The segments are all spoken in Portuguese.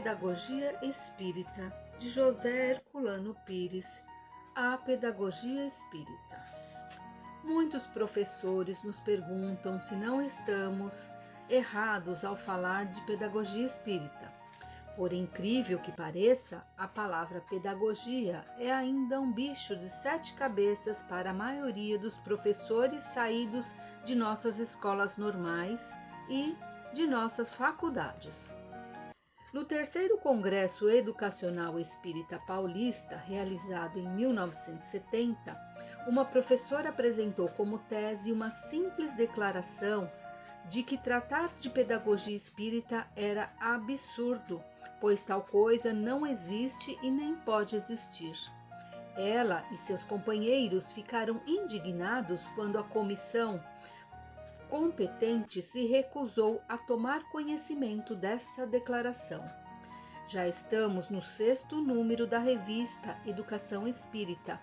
Pedagogia Espírita, de José Herculano Pires. A Pedagogia Espírita. Muitos professores nos perguntam se não estamos errados ao falar de pedagogia espírita. Por incrível que pareça, a palavra pedagogia é ainda um bicho de 7 cabeças para a maioria dos professores saídos de nossas escolas normais e de nossas faculdades. No terceiro Congresso Educacional Espírita Paulista, realizado em 1970, uma professora apresentou como tese uma simples declaração de que tratar de pedagogia espírita era absurdo, pois tal coisa não existe e nem pode existir. Ela e seus companheiros ficaram indignados quando a comissão competente se recusou a tomar conhecimento dessa declaração. Já estamos no 6º número da revista Educação Espírita,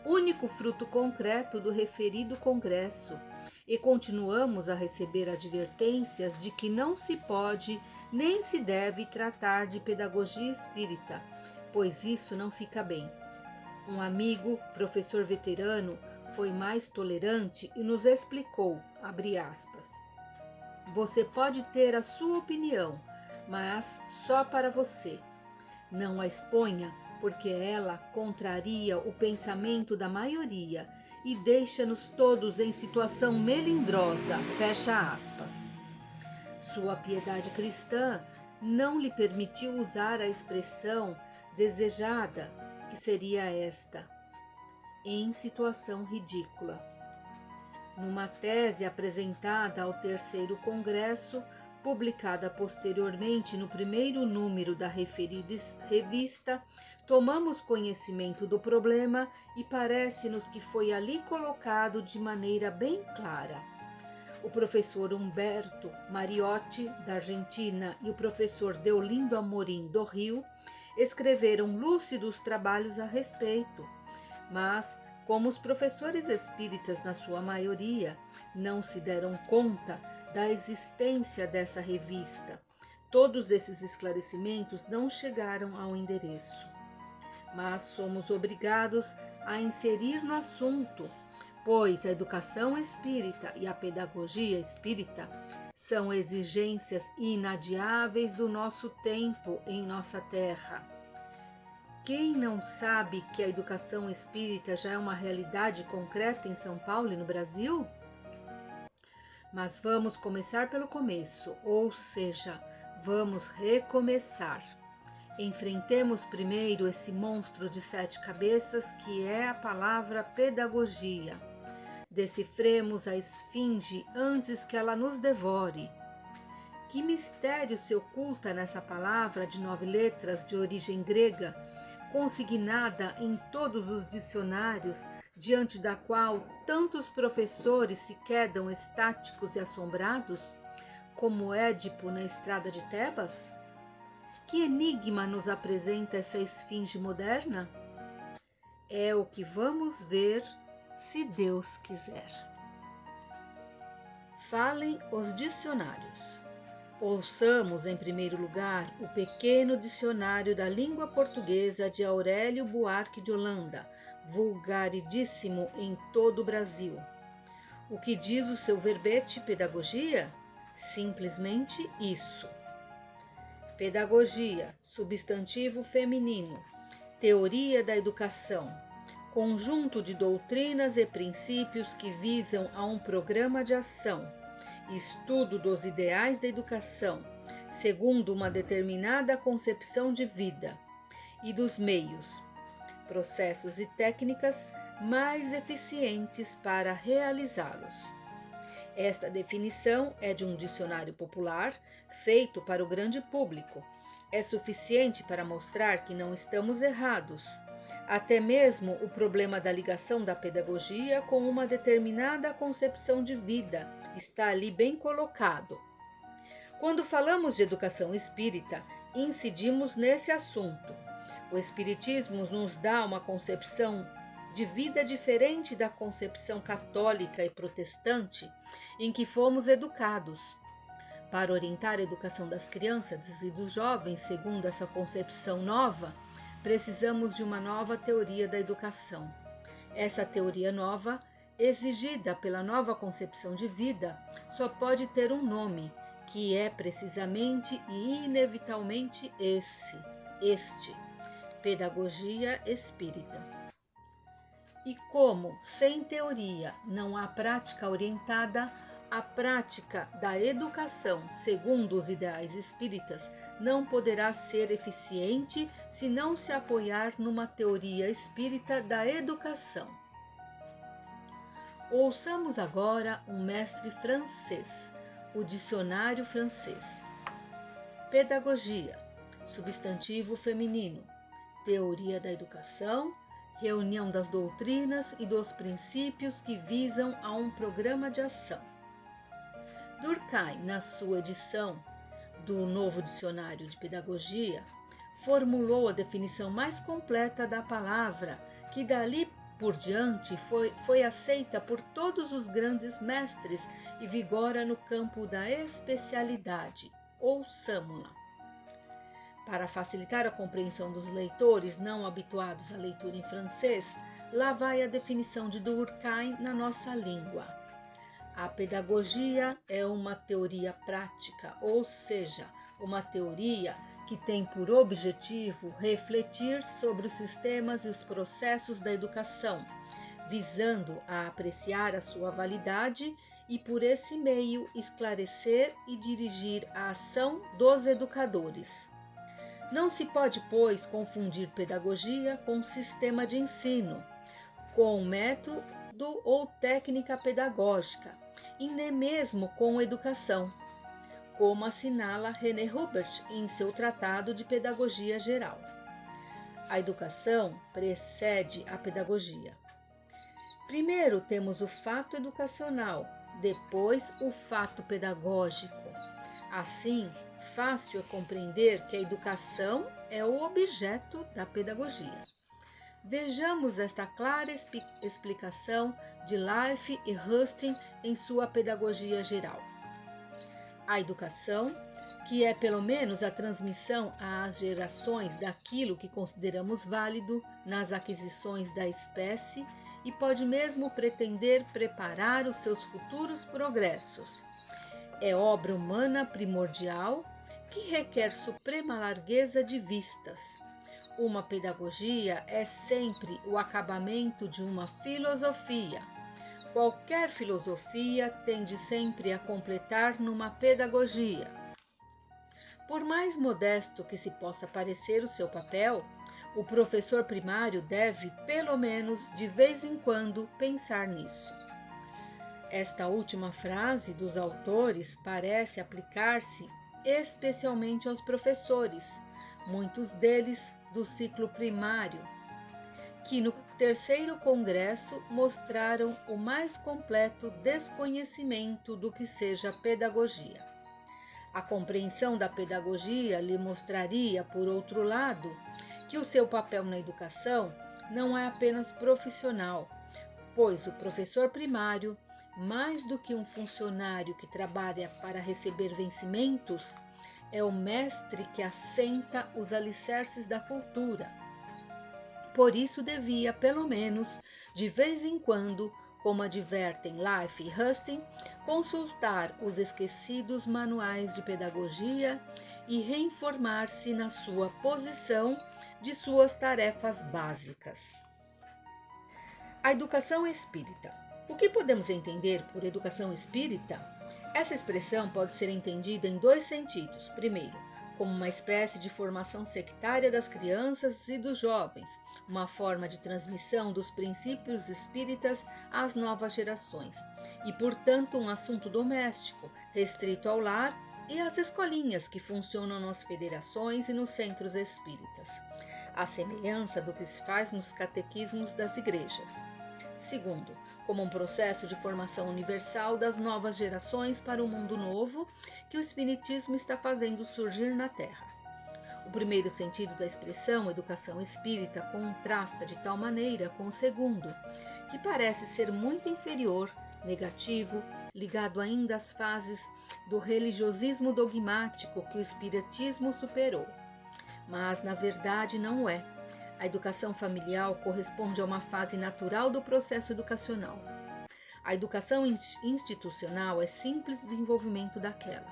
único fruto concreto do referido congresso, e continuamos a receber advertências de que não se pode nem se deve tratar de pedagogia espírita, pois isso não fica bem. Um amigo, professor veterano, foi mais tolerante e nos explicou, abre aspas, você pode ter a sua opinião, mas só para você. Não a exponha, porque ela contraria o pensamento da maioria e deixa-nos todos em situação melindrosa, fecha aspas. Sua piedade cristã não lhe permitiu usar a expressão desejada, que seria esta: em situação ridícula. Numa tese apresentada ao terceiro congresso, publicada posteriormente no 1º número da referida revista, tomamos conhecimento do problema e parece-nos que foi ali colocado de maneira bem clara. O professor Humberto Mariotti, da Argentina, e o professor Deolindo Amorim, do Rio, escreveram lúcidos trabalhos a respeito, mas, como os professores espíritas, na sua maioria, não se deram conta da existência dessa revista, todos esses esclarecimentos não chegaram ao endereço. Mas somos obrigados a inserir no assunto, pois a educação espírita e a pedagogia espírita são exigências inadiáveis do nosso tempo em nossa terra. Quem não sabe que a educação espírita já é uma realidade concreta em São Paulo e no Brasil? Mas vamos começar pelo começo, ou seja, vamos recomeçar. Enfrentemos primeiro esse monstro de 7 cabeças que é a palavra pedagogia. Decifremos a esfinge antes que ela nos devore. Que mistério se oculta nessa palavra de 9 letras de origem grega, consignada em todos os dicionários, diante da qual tantos professores se quedam estáticos e assombrados, como Édipo na estrada de Tebas? Que enigma nos apresenta essa esfinge moderna? É o que vamos ver, se Deus quiser. Falem os dicionários. Ouçamos, em primeiro lugar, o pequeno dicionário da língua portuguesa de Aurélio Buarque de Holanda, vulgaridíssimo em todo o Brasil. O que diz o seu verbete pedagogia? Simplesmente isso. Pedagogia, substantivo feminino, teoria da educação, conjunto de doutrinas e princípios que visam a um programa de ação, estudo dos ideais da educação, segundo uma determinada concepção de vida, e dos meios, processos e técnicas mais eficientes para realizá-los. Esta definição é de um dicionário popular feito para o grande público. É suficiente para mostrar que não estamos errados. Até mesmo o problema da ligação da pedagogia com uma determinada concepção de vida está ali bem colocado. Quando falamos de educação espírita, incidimos nesse assunto. O espiritismo nos dá uma concepção de vida diferente da concepção católica e protestante em que fomos educados. Para orientar a educação das crianças e dos jovens segundo essa concepção nova, precisamos de uma nova teoria da educação. Essa teoria nova, exigida pela nova concepção de vida, só pode ter um nome, que é precisamente e inevitavelmente este: pedagogia espírita. E como, sem teoria, não há prática orientada, a prática da educação, segundo os ideais espíritas, não poderá ser eficiente se não se apoiar numa teoria espírita da educação. Ouçamos agora um mestre francês, o dicionário francês. Pedagogia, substantivo feminino, teoria da educação, reunião das doutrinas e dos princípios que visam a um programa de ação. Durkheim, na sua edição do Novo Dicionário de Pedagogia, formulou a definição mais completa da palavra, que dali por diante foi aceita por todos os grandes mestres e vigora no campo da especialidade. Ouçamo-la. Para facilitar a compreensão dos leitores não habituados à leitura em francês, lá vai a definição de Durkheim na nossa língua. A pedagogia é uma teoria prática, ou seja, uma teoria que tem por objetivo refletir sobre os sistemas e os processos da educação, visando a apreciar a sua validade e, por esse meio, esclarecer e dirigir a ação dos educadores. Não se pode, pois, confundir pedagogia com sistema de ensino, com método ou técnica pedagógica, e nem mesmo com educação, como assinala René Hubert em seu Tratado de Pedagogia Geral. A educação precede a pedagogia. Primeiro temos o fato educacional, depois o fato pedagógico. Assim, fácil é compreender que a educação é o objeto da pedagogia. Vejamos esta clara explicação de Leif e Husting em sua Pedagogia Geral. A educação, que é pelo menos a transmissão às gerações daquilo que consideramos válido nas aquisições da espécie e pode mesmo pretender preparar os seus futuros progressos. É obra humana primordial que requer suprema largueza de vistas. Uma pedagogia é sempre o acabamento de uma filosofia. Qualquer filosofia tende sempre a completar numa pedagogia. Por mais modesto que se possa parecer o seu papel, o professor primário deve, pelo menos de vez em quando, pensar nisso. Esta última frase dos autores parece aplicar-se especialmente aos professores, muitos deles do ciclo primário, que no terceiro congresso mostraram o mais completo desconhecimento do que seja pedagogia. A compreensão da pedagogia lhe mostraria, por outro lado, que o seu papel na educação não é apenas profissional, pois o professor primário, mais do que um funcionário que trabalha para receber vencimentos, é o mestre que assenta os alicerces da cultura. Por isso devia, pelo menos, de vez em quando, como advertem Leif e Husting, consultar os esquecidos manuais de pedagogia e reinformar-se na sua posição de suas tarefas básicas. A educação espírita. O que podemos entender por educação espírita? Essa expressão pode ser entendida em dois sentidos. Primeiro, como uma espécie de formação sectária das crianças e dos jovens, uma forma de transmissão dos princípios espíritas às novas gerações, e, portanto, um assunto doméstico, restrito ao lar e às escolinhas que funcionam nas federações e nos centros espíritas, à semelhança do que se faz nos catequismos das igrejas. Segundo, como um processo de formação universal das novas gerações para o mundo novo que o Espiritismo está fazendo surgir na Terra. O primeiro sentido da expressão educação espírita contrasta de tal maneira com o segundo, que parece ser muito inferior negativo, ligado ainda às fases do religiosismo dogmático que o espiritismo superou. Mas, na verdade, não é. A educação familiar corresponde a uma fase natural do processo educacional. A educação institucional é simples desenvolvimento daquela.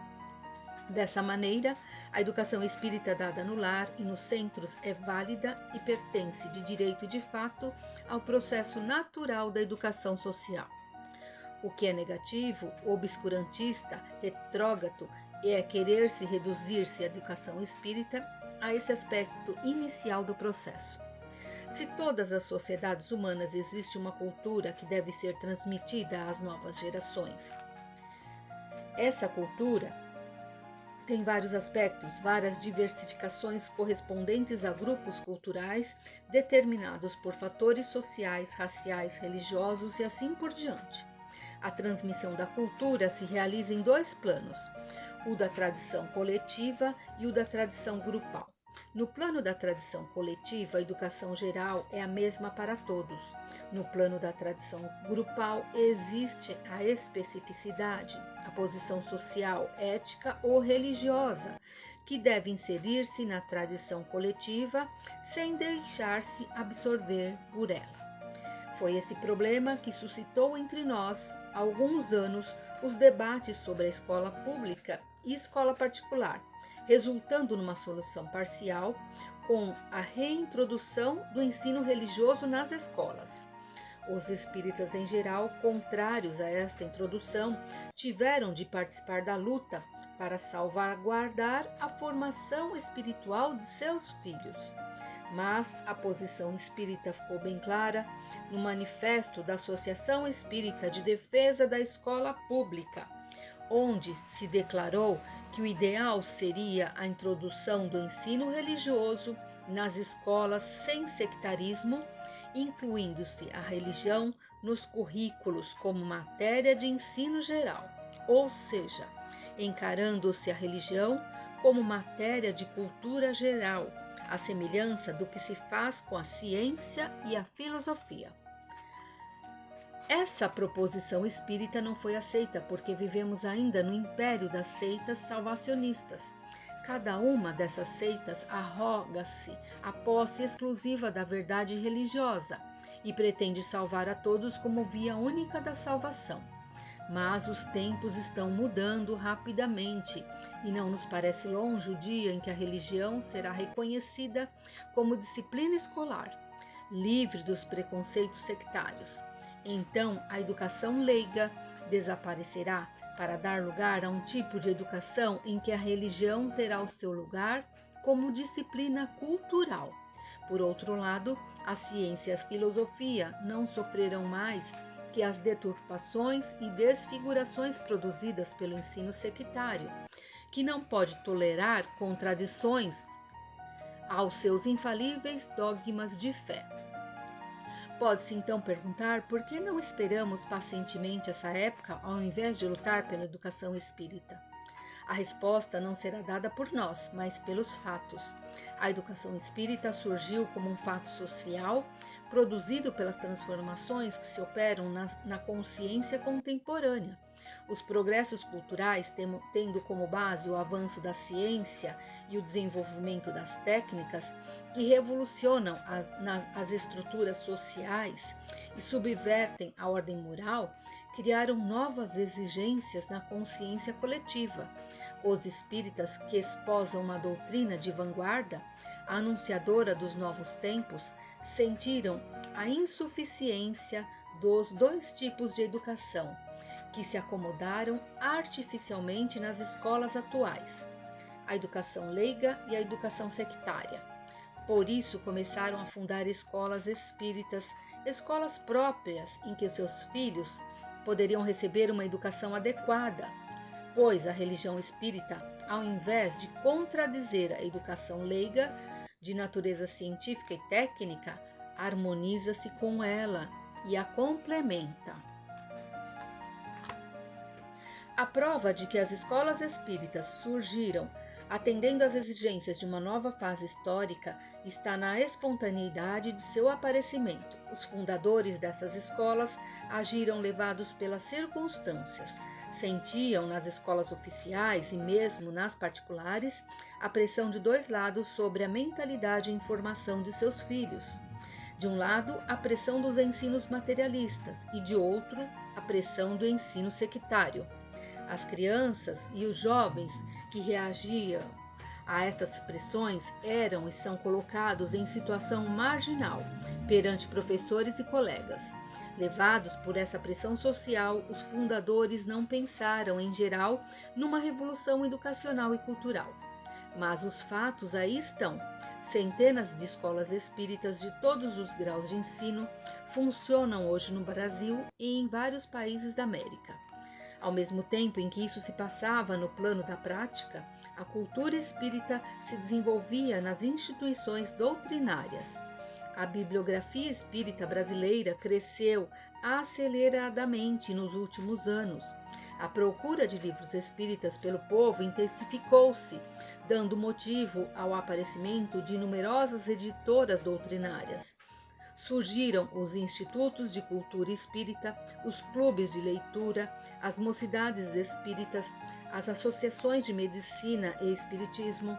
Dessa maneira, a educação espírita dada no lar e nos centros é válida e pertence de direito e de fato ao processo natural da educação social. O que é negativo, obscurantista, retrógrado é querer-se reduzir-se a educação espírita a esse aspecto inicial do processo. Se todas as sociedades humanas existe uma cultura que deve ser transmitida às novas gerações. Essa cultura tem vários aspectos, várias diversificações correspondentes a grupos culturais determinados por fatores sociais, raciais, religiosos e assim por diante. A transmissão da cultura se realiza em dois planos, o da tradição coletiva e o da tradição grupal. No plano da tradição coletiva, a educação geral é a mesma para todos. No plano da tradição grupal, existe a especificidade, a posição social, ética ou religiosa, que deve inserir-se na tradição coletiva sem deixar-se absorver por ela. Foi esse problema que suscitou entre nós, há alguns anos, os debates sobre a escola pública e escola particular, resultando numa solução parcial com a reintrodução do ensino religioso nas escolas. Os espíritas em geral, contrários a esta introdução, tiveram de participar da luta para salvaguardar a formação espiritual de seus filhos. Mas a posição espírita ficou bem clara no manifesto da Associação Espírita de Defesa da Escola Pública, onde se declarou que o ideal seria a introdução do ensino religioso nas escolas sem sectarismo, incluindo-se a religião nos currículos como matéria de ensino geral, ou seja, encarando-se a religião como matéria de cultura geral, à semelhança do que se faz com a ciência e a filosofia. Essa proposição espírita não foi aceita porque vivemos ainda no império das seitas salvacionistas. Cada uma dessas seitas arroga-se a posse exclusiva da verdade religiosa e pretende salvar a todos como via única da salvação. Mas os tempos estão mudando rapidamente e não nos parece longe o dia em que a religião será reconhecida como disciplina escolar, livre dos preconceitos sectários. Então, a educação leiga desaparecerá para dar lugar a um tipo de educação em que a religião terá o seu lugar como disciplina cultural. Por outro lado, a ciência e a filosofia não sofrerão mais que as deturpações e desfigurações produzidas pelo ensino sectário, que não pode tolerar contradições aos seus infalíveis dogmas de fé. Pode-se então perguntar por que não esperamos pacientemente essa época ao invés de lutar pela educação espírita? A resposta não será dada por nós, mas pelos fatos. A educação espírita surgiu como um fato social produzido pelas transformações que se operam na consciência contemporânea. Os progressos culturais, tendo como base o avanço da ciência e o desenvolvimento das técnicas que revolucionam as estruturas sociais e subvertem a ordem moral, criaram novas exigências na consciência coletiva. Os espíritas que esposam uma doutrina de vanguarda, anunciadora dos novos tempos, sentiram a insuficiência dos dois tipos de educação, que se acomodaram artificialmente nas escolas atuais, a educação leiga e a educação sectária. Por isso começaram a fundar escolas espíritas, escolas próprias em que seus filhos poderiam receber uma educação adequada, pois a religião espírita, ao invés de contradizer a educação leiga, de natureza científica e técnica, harmoniza-se com ela e a complementa. A prova de que as escolas espíritas surgiram atendendo às exigências de uma nova fase histórica, está na espontaneidade de seu aparecimento. Os fundadores dessas escolas agiram levados pelas circunstâncias. Sentiam nas escolas oficiais e mesmo nas particulares a pressão de dois lados sobre a mentalidade e formação de seus filhos. De um lado, a pressão dos ensinos materialistas e de outro, a pressão do ensino sectário. As crianças e os jovens que reagiam a estas pressões eram e são colocados em situação marginal perante professores e colegas. Levados por essa pressão social, os fundadores não pensaram, em geral, numa revolução educacional e cultural. Mas os fatos aí estão. Centenas de escolas espíritas de todos os graus de ensino funcionam hoje no Brasil e em vários países da América. Ao mesmo tempo em que isso se passava no plano da prática, a cultura espírita se desenvolvia nas instituições doutrinárias. A bibliografia espírita brasileira cresceu aceleradamente nos últimos anos. A procura de livros espíritas pelo povo intensificou-se, dando motivo ao aparecimento de numerosas editoras doutrinárias. Surgiram os institutos de cultura espírita, os clubes de leitura, as mocidades espíritas, as associações de medicina e espiritismo,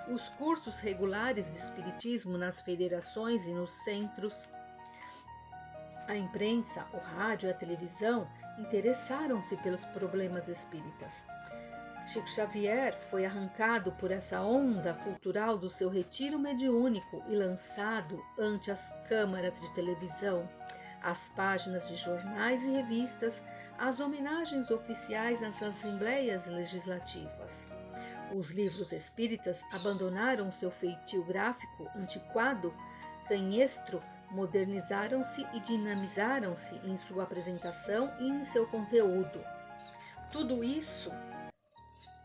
os cursos regulares de espiritismo nas federações e nos centros. A imprensa, o rádio e a televisão interessaram-se pelos problemas espíritas. Chico Xavier foi arrancado por essa onda cultural do seu retiro mediúnico e lançado ante as câmaras de televisão, as páginas de jornais e revistas, as homenagens oficiais nas assembleias legislativas. Os livros espíritas abandonaram seu feitio gráfico antiquado, canhestro, modernizaram-se e dinamizaram-se em sua apresentação e em seu conteúdo. Tudo isso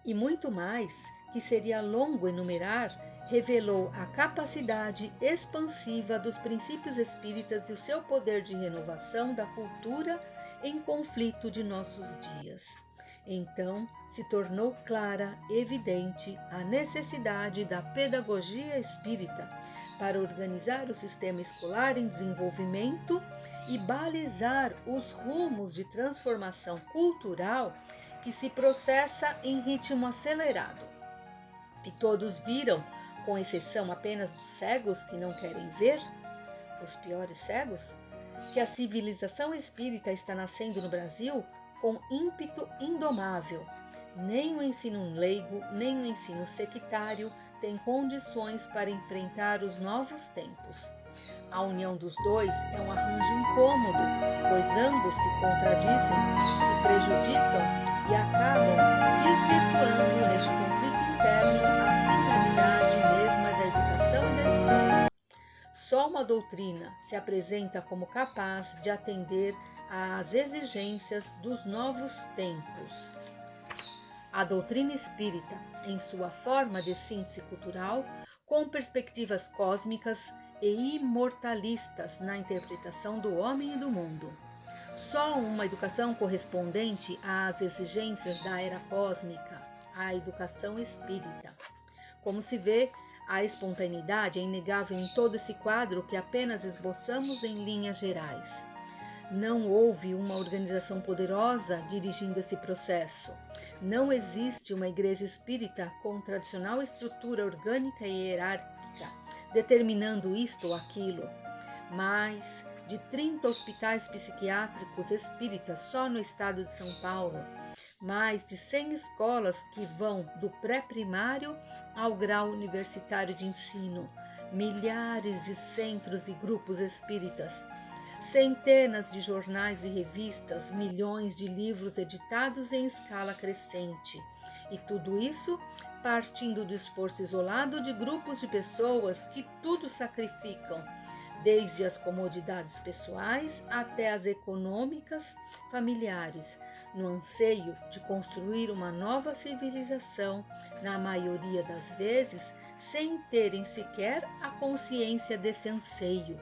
e muito mais, que seria longo enumerar, revelou a capacidade expansiva dos princípios espíritas e o seu poder de renovação da cultura em conflito de nossos dias. Então, se tornou clara, evidente, a necessidade da pedagogia espírita para organizar o sistema escolar em desenvolvimento e balizar os rumos de transformação cultural que se processa em ritmo acelerado. E todos viram, com exceção apenas dos cegos que não querem ver, os piores cegos, que a civilização espírita está nascendo no Brasil com ímpeto indomável. Nem o ensino leigo, nem o ensino sectário têm condições para enfrentar os novos tempos. A união dos dois é um arranjo incômodo, pois ambos se contradizem, se prejudicam e acabam desvirtuando neste conflito interno a finalidade mesma da educação e da escola. Só uma doutrina se apresenta como capaz de atender às exigências dos novos tempos. A doutrina espírita, em sua forma de síntese cultural, com perspectivas cósmicas e imortalistas na interpretação do homem e do mundo. Só uma educação correspondente às exigências da era cósmica, a educação espírita. Como se vê, a espontaneidade é inegável em todo esse quadro que apenas esboçamos em linhas gerais. Não houve uma organização poderosa dirigindo esse processo. Não existe uma igreja espírita com tradicional estrutura orgânica e hierárquica, determinando isto ou aquilo. Mais de 30 hospitais psiquiátricos espíritas só no estado de São Paulo. Mais de 100 escolas que vão do pré-primário ao grau universitário de ensino. Milhares de centros e grupos espíritas. Centenas de jornais e revistas, milhões de livros editados em escala crescente. E tudo isso partindo do esforço isolado de grupos de pessoas que tudo sacrificam, desde as comodidades pessoais até as econômicas, familiares, no anseio de construir uma nova civilização, na maioria das vezes, sem terem sequer a consciência desse anseio.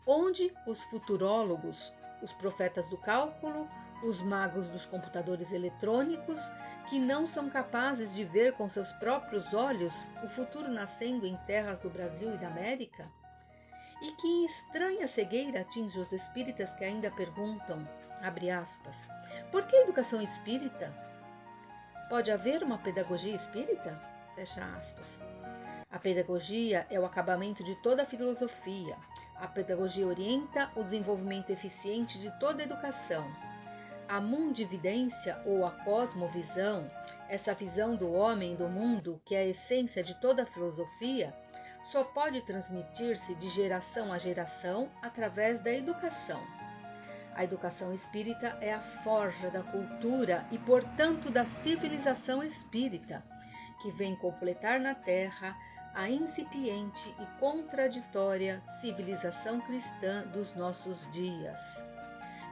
Onde os futurólogos, os profetas do cálculo, os magos dos computadores eletrônicos, que não são capazes de ver com seus próprios olhos o futuro nascendo em terras do Brasil e da América? E que estranha cegueira atinge os espíritas que ainda perguntam, abre aspas, por que educação espírita? Pode haver uma pedagogia espírita? Fecha aspas. A pedagogia é o acabamento de toda a filosofia. A pedagogia orienta o desenvolvimento eficiente de toda a educação. A mundividência ou a cosmovisão, essa visão do homem e do mundo, que é a essência de toda a filosofia, só pode transmitir-se de geração a geração através da educação. A educação espírita é a forja da cultura e, portanto, da civilização espírita, que vem completar na Terra a incipiente e contraditória civilização cristã dos nossos dias.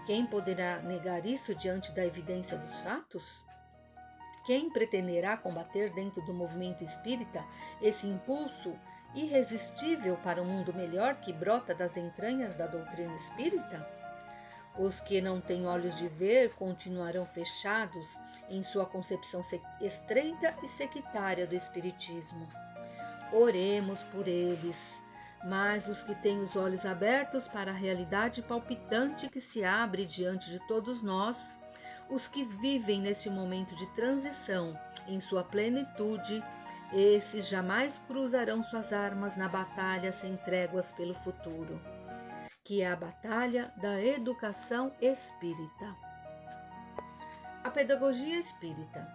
Quem poderá negar isso diante da evidência dos fatos? Quem pretenderá combater dentro do movimento espírita esse impulso irresistível para um mundo melhor que brota das entranhas da doutrina espírita? Os que não têm olhos de ver continuarão fechados em sua concepção estreita e sectária do espiritismo. Oremos por eles, mas os que têm os olhos abertos para a realidade palpitante que se abre diante de todos nós, os que vivem neste momento de transição em sua plenitude, esses jamais cruzarão suas armas na batalha sem tréguas pelo futuro, que é a batalha da educação espírita. A pedagogia espírita.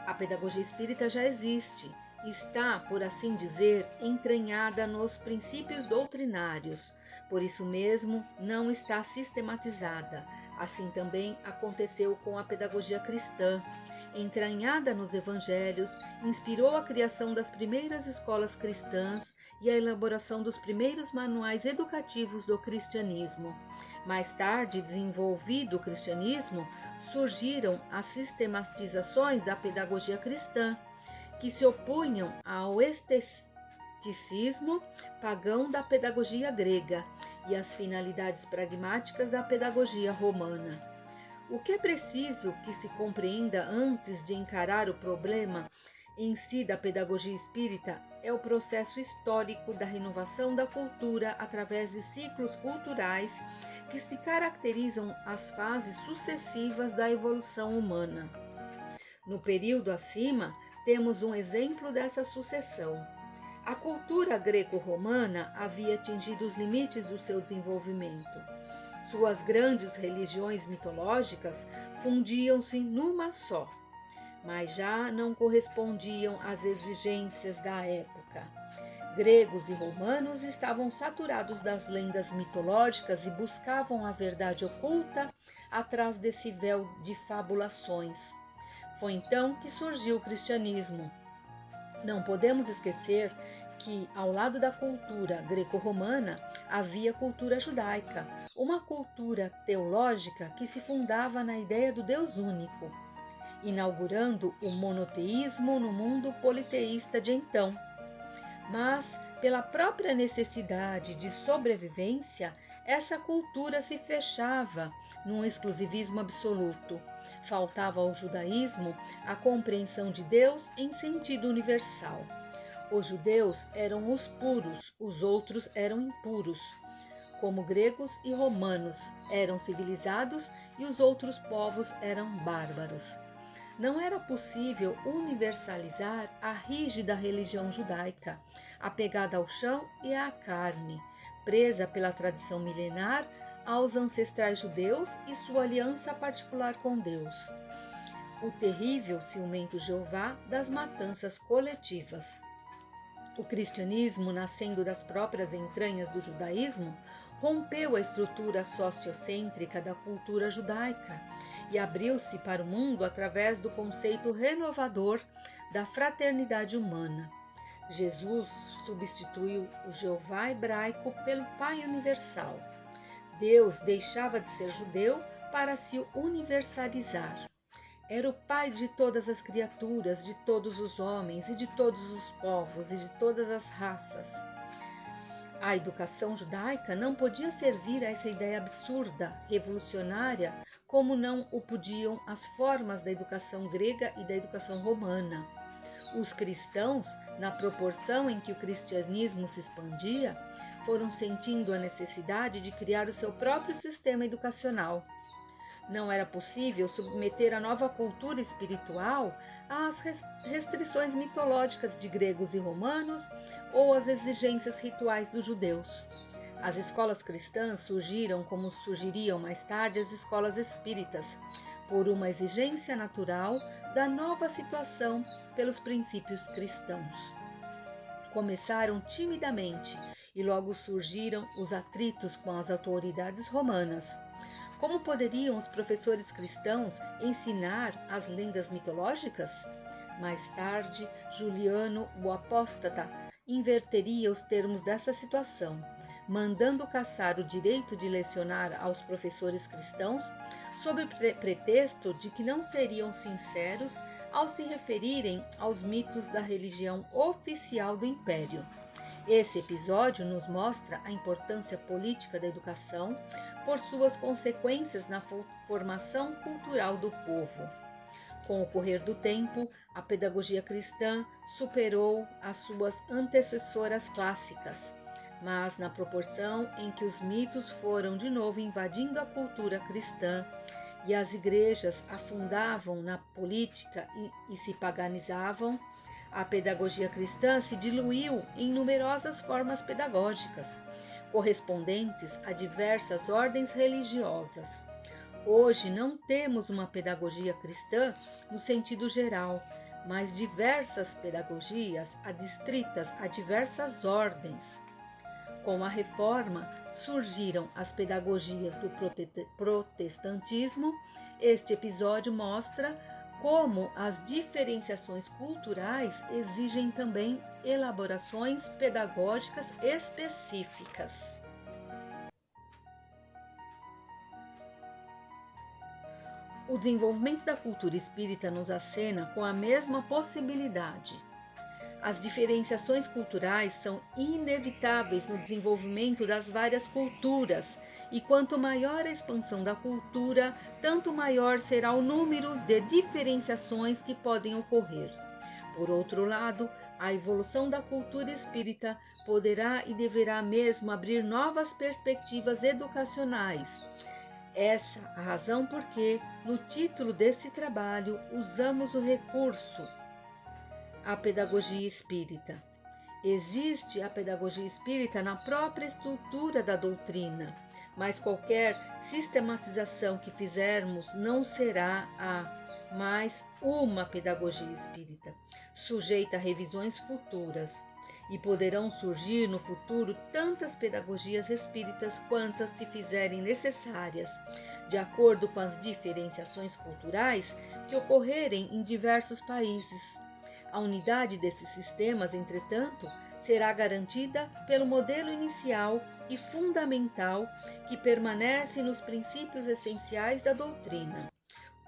A pedagogia espírita já existe, está, por assim dizer, entranhada nos princípios doutrinários, por isso mesmo não está sistematizada. Assim também aconteceu com a pedagogia cristã. Entranhada nos evangelhos, inspirou a criação das primeiras escolas cristãs e a elaboração dos primeiros manuais educativos do cristianismo. Mais tarde, desenvolvido o cristianismo, surgiram as sistematizações da pedagogia cristã, que se opunham ao esteticismo pagão da pedagogia grega e às finalidades pragmáticas da pedagogia romana. O que é preciso que se compreenda antes de encarar o problema em si da pedagogia espírita é o processo histórico da renovação da cultura através de ciclos culturais que se caracterizam as fases sucessivas da evolução humana. No período acima, temos um exemplo dessa sucessão. A cultura greco-romana havia atingido os limites do seu desenvolvimento. Suas grandes religiões mitológicas fundiam-se numa só, mas já não correspondiam às exigências da época. Gregos e romanos estavam saturados das lendas mitológicas e buscavam a verdade oculta atrás desse véu de fabulações. Foi então que surgiu o cristianismo. Não podemos esquecer que, ao lado da cultura greco-romana, havia cultura judaica, uma cultura teológica que se fundava na ideia do Deus único, inaugurando o monoteísmo no mundo politeísta de então. Mas, pela própria necessidade de sobrevivência, essa cultura se fechava num exclusivismo absoluto. Faltava ao judaísmo a compreensão de Deus em sentido universal. Os judeus eram os puros, os outros eram impuros. Como gregos e romanos eram civilizados e os outros povos eram bárbaros. Não era possível universalizar a rígida religião judaica, apegada ao chão e à carne, presa pela tradição milenar aos ancestrais judeus e sua aliança particular com Deus. O terrível ciumento Jeová das matanças coletivas. O cristianismo, nascendo das próprias entranhas do judaísmo, rompeu a estrutura sociocêntrica da cultura judaica e abriu-se para o mundo através do conceito renovador da fraternidade humana. Jesus substituiu o Jeová hebraico pelo Pai universal. Deus deixava de ser judeu para se universalizar. Era o Pai de todas as criaturas, de todos os homens e de todos os povos e de todas as raças. A educação judaica não podia servir a essa ideia absurda, revolucionária, como não o podiam as formas da educação grega e da educação romana. Os cristãos, na proporção em que o cristianismo se expandia, foram sentindo a necessidade de criar o seu próprio sistema educacional. Não era possível submeter a nova cultura espiritual às restrições mitológicas de gregos e romanos ou às exigências rituais dos judeus. As escolas cristãs surgiram como surgiriam mais tarde as escolas espíritas, por uma exigência natural da nova situação pelos princípios cristãos. Começaram timidamente e logo surgiram os atritos com as autoridades romanas. Como poderiam os professores cristãos ensinar as lendas mitológicas? Mais tarde, Juliano, o apóstata, inverteria os termos dessa situação, mandando caçar o direito de lecionar aos professores cristãos, sob pretexto de que não seriam sinceros ao se referirem aos mitos da religião oficial do Império. Esse episódio nos mostra a importância política da educação por suas consequências na formação cultural do povo. Com o correr do tempo, a pedagogia cristã superou as suas antecessoras clássicas, mas na proporção em que os mitos foram de novo invadindo a cultura cristã e as igrejas afundavam na política e se paganizavam, a pedagogia cristã se diluiu em numerosas formas pedagógicas, correspondentes a diversas ordens religiosas. Hoje não temos uma pedagogia cristã no sentido geral, mas diversas pedagogias adstritas a diversas ordens. Com a Reforma, surgiram as pedagogias do protestantismo. Este episódio mostra como as diferenciações culturais exigem também elaborações pedagógicas específicas. O desenvolvimento da cultura espírita nos acena com a mesma possibilidade. As diferenciações culturais são inevitáveis no desenvolvimento das várias culturas, e quanto maior a expansão da cultura, tanto maior será o número de diferenciações que podem ocorrer. Por outro lado, a evolução da cultura espírita poderá e deverá mesmo abrir novas perspectivas educacionais. Essa a razão por que, no título desse trabalho, usamos o recurso a pedagogia espírita. Existe a pedagogia espírita na própria estrutura da doutrina, mas qualquer sistematização que fizermos não será mais uma pedagogia espírita, sujeita a revisões futuras, e poderão surgir no futuro tantas pedagogias espíritas quantas se fizerem necessárias, de acordo com as diferenciações culturais que ocorrerem em diversos países. A unidade desses sistemas, entretanto, será garantida pelo modelo inicial e fundamental que permanece nos princípios essenciais da doutrina.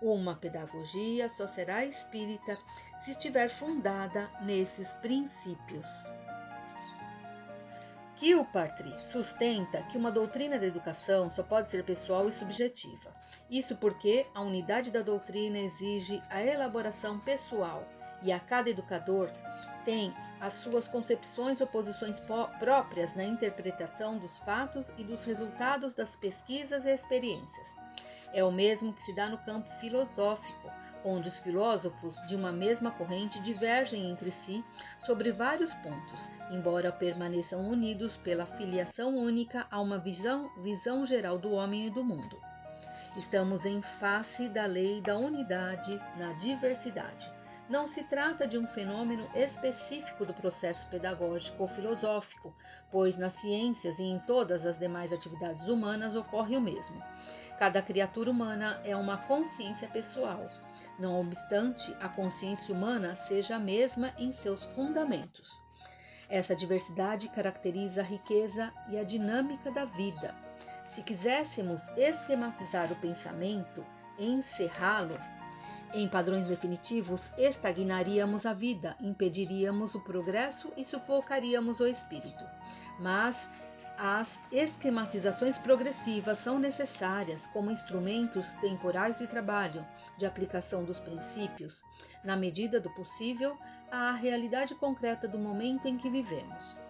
Uma pedagogia só será espírita se estiver fundada nesses princípios. Kilpatrick sustenta que uma doutrina da educação só pode ser pessoal e subjetiva. Isso porque a unidade da doutrina exige a elaboração pessoal, e a cada educador tem as suas concepções ou posições próprias na interpretação dos fatos e dos resultados das pesquisas e experiências. É o mesmo que se dá no campo filosófico, onde os filósofos de uma mesma corrente divergem entre si sobre vários pontos, embora permaneçam unidos pela filiação única a uma visão geral do homem e do mundo. Estamos em face da lei da unidade na diversidade. Não se trata de um fenômeno específico do processo pedagógico ou filosófico, pois nas ciências e em todas as demais atividades humanas ocorre o mesmo. Cada criatura humana é uma consciência pessoal, não obstante a consciência humana seja a mesma em seus fundamentos. Essa diversidade caracteriza a riqueza e a dinâmica da vida. Se quiséssemos esquematizar o pensamento e encerrá-lo, Em padrões definitivos, estagnaríamos a vida, impediríamos o progresso e sufocaríamos o espírito. Mas as esquematizações progressivas são necessárias como instrumentos temporais de trabalho, de aplicação dos princípios, na medida do possível, à realidade concreta do momento em que vivemos.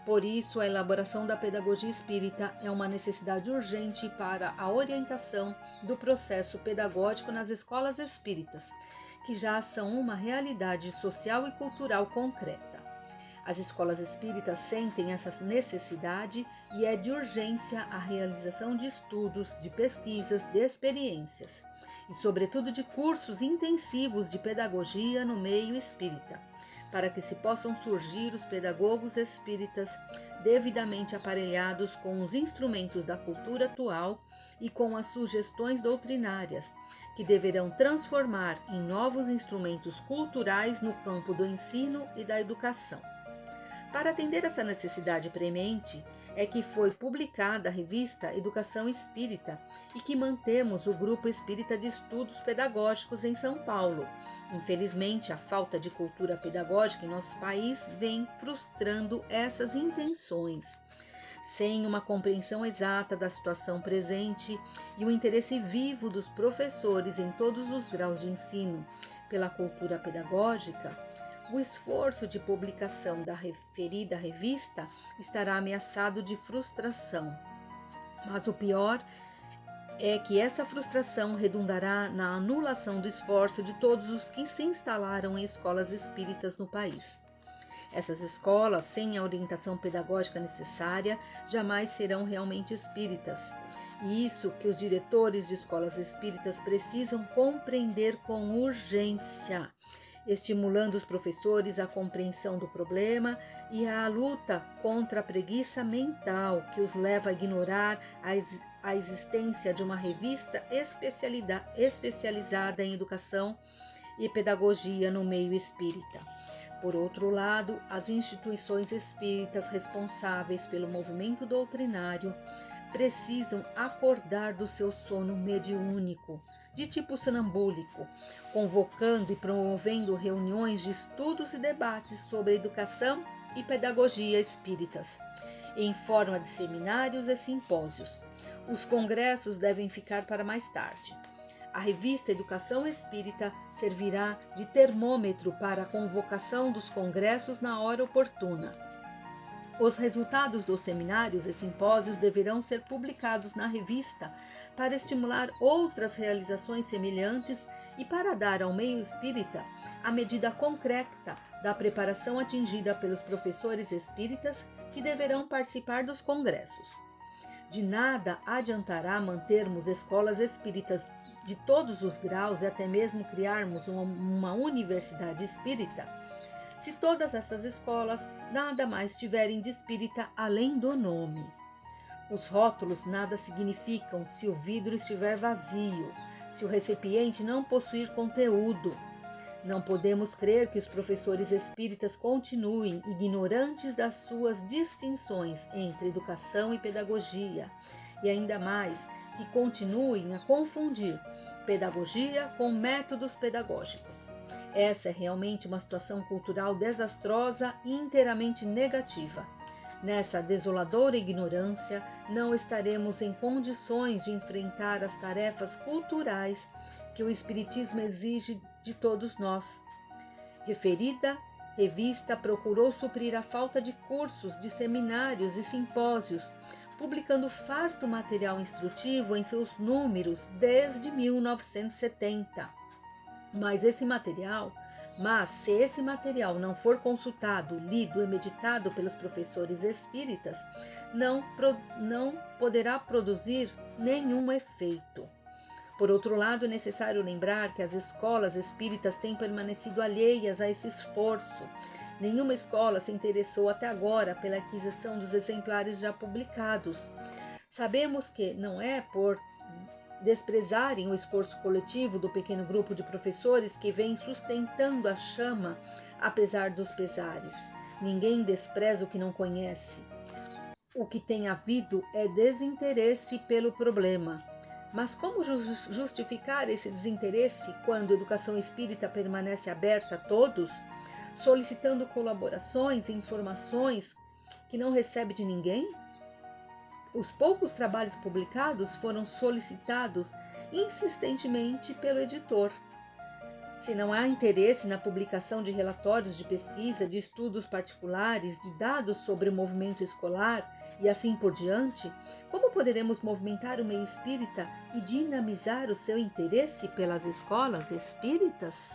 Por isso, a elaboração da pedagogia espírita é uma necessidade urgente para a orientação do processo pedagógico nas escolas espíritas, que já são uma realidade social e cultural concreta. As escolas espíritas sentem essa necessidade e é de urgência a realização de estudos, de pesquisas, de experiências e, sobretudo, de cursos intensivos de pedagogia no meio espírita, para que se possam surgir os pedagogos espíritas devidamente aparelhados com os instrumentos da cultura atual e com as sugestões doutrinárias, que deverão transformar em novos instrumentos culturais no campo do ensino e da educação. Para atender essa necessidade premente, é que foi publicada a revista Educação Espírita e que mantemos o Grupo Espírita de Estudos Pedagógicos em São Paulo. Infelizmente, a falta de cultura pedagógica em nosso país vem frustrando essas intenções. Sem uma compreensão exata da situação presente e o interesse vivo dos professores em todos os graus de ensino pela cultura pedagógica, o esforço de publicação da referida revista estará ameaçado de frustração. Mas o pior é que essa frustração redundará na anulação do esforço de todos os que se instalaram em escolas espíritas no país. Essas escolas, sem a orientação pedagógica necessária, jamais serão realmente espíritas. E isso que os diretores de escolas espíritas precisam compreender com urgência, estimulando os professores à compreensão do problema e à luta contra a preguiça mental que os leva a ignorar a existência de uma revista especializada em educação e pedagogia no meio espírita. Por outro lado, as instituições espíritas responsáveis pelo movimento doutrinário precisam acordar do seu sono mediúnico, de tipo sonambúlico, convocando e promovendo reuniões de estudos e debates sobre educação e pedagogia espíritas, em forma de seminários e simpósios. Os congressos devem ficar para mais tarde. A revista Educação Espírita servirá de termômetro para a convocação dos congressos na hora oportuna. Os resultados dos seminários e simpósios deverão ser publicados na revista para estimular outras realizações semelhantes e para dar ao meio espírita a medida concreta da preparação atingida pelos professores espíritas que deverão participar dos congressos. De nada adiantará mantermos escolas espíritas de todos os graus e até mesmo criarmos uma universidade espírita, se todas essas escolas nada mais tiverem de espírita além do nome. Os rótulos nada significam se o vidro estiver vazio, se o recipiente não possuir conteúdo. Não podemos crer que os professores espíritas continuem ignorantes das suas distinções entre educação e pedagogia, e ainda mais que continuem a confundir pedagogia com métodos pedagógicos. Essa é realmente uma situação cultural desastrosa e inteiramente negativa. Nessa desoladora ignorância, não estaremos em condições de enfrentar as tarefas culturais que o Espiritismo exige de todos nós. Referida revista procurou suprir a falta de cursos, de seminários e simpósios, publicando farto material instrutivo em seus números desde 1970. Mas se esse material não for consultado, lido e meditado pelos professores espíritas, não poderá produzir nenhum efeito. Por outro lado, é necessário lembrar que as escolas espíritas têm permanecido alheias a esse esforço. Nenhuma escola se interessou até agora pela aquisição dos exemplares já publicados. Sabemos que não é por desprezarem o esforço coletivo do pequeno grupo de professores que vem sustentando a chama, apesar dos pesares. Ninguém despreza o que não conhece. O que tem havido é desinteresse pelo problema. Mas como justificar esse desinteresse quando a educação espírita permanece aberta a todos, solicitando colaborações e informações que não recebe de ninguém? Os poucos trabalhos publicados foram solicitados insistentemente pelo editor. Se não há interesse na publicação de relatórios de pesquisa, de estudos particulares, de dados sobre o movimento escolar e assim por diante, como poderemos movimentar o meio espírita e dinamizar o seu interesse pelas escolas espíritas?